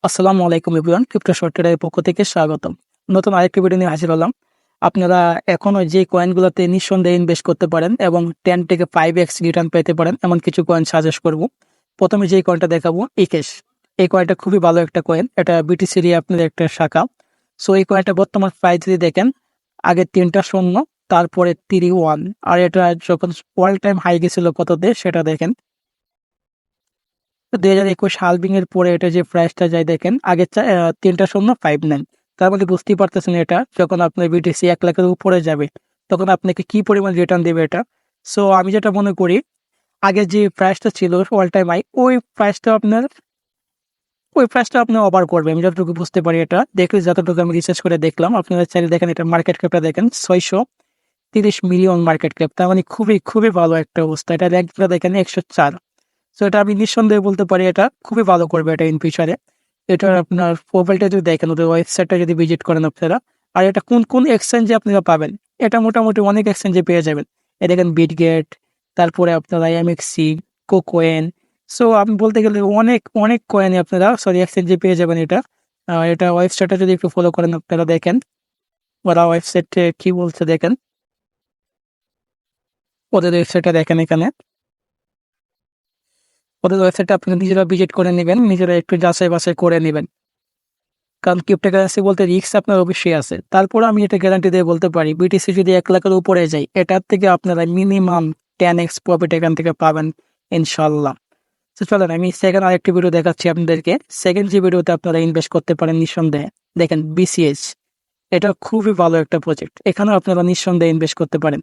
আসসালামু আলাইকুম everyone, crypto short ট্রেডারের পক্ষ থেকে স্বাগতম। নতুন আরেকটি ভিডিও নিয়ে হাজির হলাম। আপনারা এখনো যে কয়েনগুলোতে নিঃসন্দেহে ইনভেস্ট করতে পারেন এবং 10 থেকে 5x রিটার্ন পেতে পারেন এমন কিছু কয়েন সাজেস্ট করব। প্রথমে যেই কয়েনটা দেখাবো ইকেশ। এই কয়েনটা খুবই ভালো একটা কয়েন, এটা বিটিসির আপনার একটা শাখা। সো এই কয়েনটা বর্তমান প্রাইস যদি দেখেন, আগে 3টা শূন্য, তারপরে 3-1, আর এটা যখন অল টাইম হাই গেছিল কততে সেটা দেখেন। 2021 হালভিং এর পরে এটা যে প্রাইসটা যায় দেখেন, আগে 3.59। তার মানে বুঝতেই পারতেছেন এটা যখন আপনার বিটিসি 1 লাখের উপরে যাবে তখন আপনাকে কি পরিমাণ রিটার্ন দেবে এটা। সো আমি যেটা মনে করি, আগে যে প্রাইসটা ছিল অল টাইম হাই, ওই প্রাইসটা আপনি ওভার করবে, আমি যতটুকু বুঝতে পারি। এটা দেখলে যতটুকু আমি রিসার্চ করে দেখলাম, আপনারা চাইলে দেখেন এটা মার্কেট ক্যাপটা দেখেন 630 মিলিয়ন মার্কেট ক্যাপ। তার মানে খুবই খুবই ভালো একটা অবস্থা। এটা র্যাঙ্কটা দেখেন 104। সো এটা আমি নিঃসন্দেহে বলতে পারি এটা খুবই ভালো করবে এটা ইন ফিউচারে। এটার আপনার প্রোফাইলটা যদি দেখেন, ওদের ওয়েবসাইটটা যদি ভিজিট করেন আপনারা, আর এটা কোন কোন এক্সচেঞ্জে আপনারা পাবেন, এটা মোটামুটি অনেক এক্সচেঞ্জে পেয়ে যাবেন। এ দেখেন বিটগেট, তারপরে আপনারা এমএক্সি, কোকোয়েন। সো আমি বলতে গেলে অনেক অনেক কয়েনে আপনারা এক্সচেঞ্জে পেয়ে যাবেন এটা। এটা ওয়েবসাইটটা যদি একটু ফলো করেন আপনারা দেখেন ওরা ওয়েবসাইটে কি বলছে দেখেন, ওদের ওয়েবসাইটটা দেখেন। এখানে ওদের ওয়েবসাইটটা আপনারা নিজেরা ভিজিট করে নেবেন, নিজেরা একটু যাচাই বাছাই করে নেবেন, কারণ ক্রিপ্টোকারেন্সি বলতে রিস্ক আপনার অবশ্যই আছে। তারপর আমি এটা গ্যারান্টি দিয়ে বলতে পারি, বিটিসি যদি 1 লাখের উপরে যায়, এটার থেকে আপনারা মিনিমাম 10x প্রফিট এখান থেকে পাবেন ইনশাল্লাহ। তো চলেন আমি সেকেন্ড আরেকটি ভিডিও দেখাচ্ছি আপনাদেরকে। সেকেন্ড যে ভিডিওতে আপনারা ইনভেস্ট করতে পারেন নিঃসন্দেহে, দেখেন বিসিএস। এটা খুবই ভালো একটা প্রজেক্ট, এখানেও আপনারা নিঃসন্দেহে ইনভেস্ট করতে পারেন।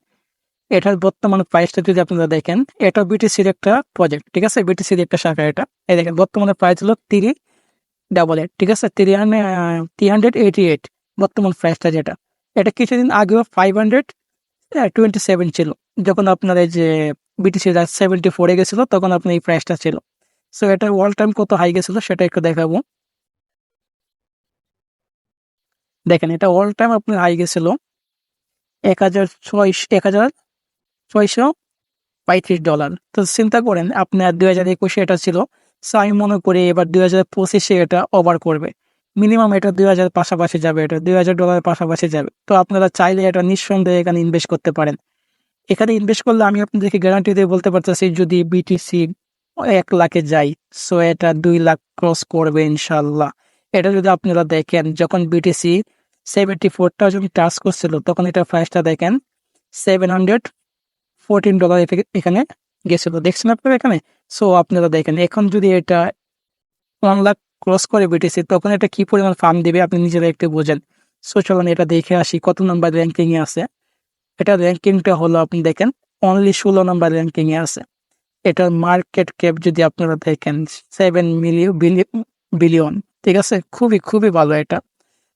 এটার বর্তমান প্রাইসটা যদি আপনারা দেখেন, এটা বিটিসির একটা প্রজেক্ট, ঠিক আছে, বিটিসির একটা শাখা এটা। এই দেখেন বর্তমানে প্রাইস হলো 388, ঠিক আছে, 388 বর্তমান প্রাইসটা যেটা। এটা কিছুদিন আগেও 527 ছিল, যখন আপনার এই যে বিটিসি 74-এ গেছিল তখন আপনার এই প্রাইসটা ছিল। সো এটা অল টাইম কত হাই গেছিল সেটা একটু দেখাবো। দেখেন এটা অল টাইম আপনার হাই গেছিল 1635 ডলার। তো চিন্তা করেন আপনার 2021-এ এটা ছিল। সো আমি মনে করি এবার 2025-এ এটা ওভার করবে। মিনিমাম এটা 2000 পাশাপাশি যাবে, এটা $2000 পাশাপাশি যাবে। তো আপনারা চাইলে এটা নিঃসন্দেহে এখানে ইনভেস্ট করতে পারেন। এখানে ইনভেস্ট করলে আমি আপনাদেরকে গ্যারান্টি দিয়ে বলতে পারতেছি, যদি বিটিসি 1 লাখে যায়, সো এটা 2 লাখ ক্রস করবে ইনশাল্লাহ। এটা যদি আপনারা দেখেন, যখন বিটিসি 74,000 টাচ করছিল তখন এটা প্রাইসটা দেখেন $714 এখানে গেছিল, দেখছেন আপনারা এখানে। সো আপনারা দেখেন এখন যদি এটা 1 লাখ ক্রস করে বিটিসি, তখন এটা কি পরিমাণ ফার্ম দিবে আপনি নিজেরা একটু বোঝেন। সো চলুন এটা দেখে আসি কত নাম্বার র্যাঙ্কিং এ আছে। এটা র্যাঙ্কিংটা হলো আপনি দেখেন অনলি 16 নাম্বার র্যাঙ্কিং এ আছে। এটার মার্কেট ক্যাপ যদি আপনারা দেখেন 7 বিলিয়ন, ঠিক আছে, খুবই খুবই ভালো এটা।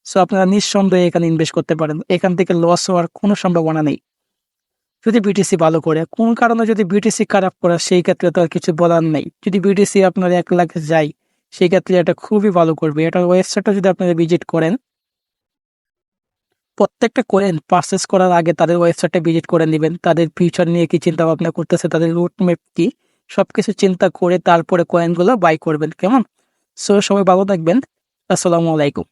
সো আপনারা নিঃসন্দেহে এখানে ইনভেস্ট করতে পারেন, এখান থেকে লস হওয়ার কোনো সম্ভাবনা নেই যদি বিটিসি ভালো করে। কোন কারণে যদি বিটিসি খারাপ করে সেই ক্ষেত্রে তো আর কিছু বলার নেই। যদি বিটিসি আপনার 1 লাখে যায় সেই ক্ষেত্রে এটা খুবই ভালো করবে। এটার ওয়েবসাইটটা যদি আপনারা ভিজিট করেন, প্রত্যেকটা কয়েন পারচেস করার আগে তাদের ওয়েবসাইটে ভিজিট করে নেবেন, তাদের ফিউচার নিয়ে কি চিন্তা ভাবনা করতেছে, তাদের রুট ম্যাপ কি, সবকিছু চিন্তা করে তারপরে কয়েনগুলো বাই করবেন, কেমন। সো সবাই ভালো থাকবেন, আসসালামু আলাইকুম।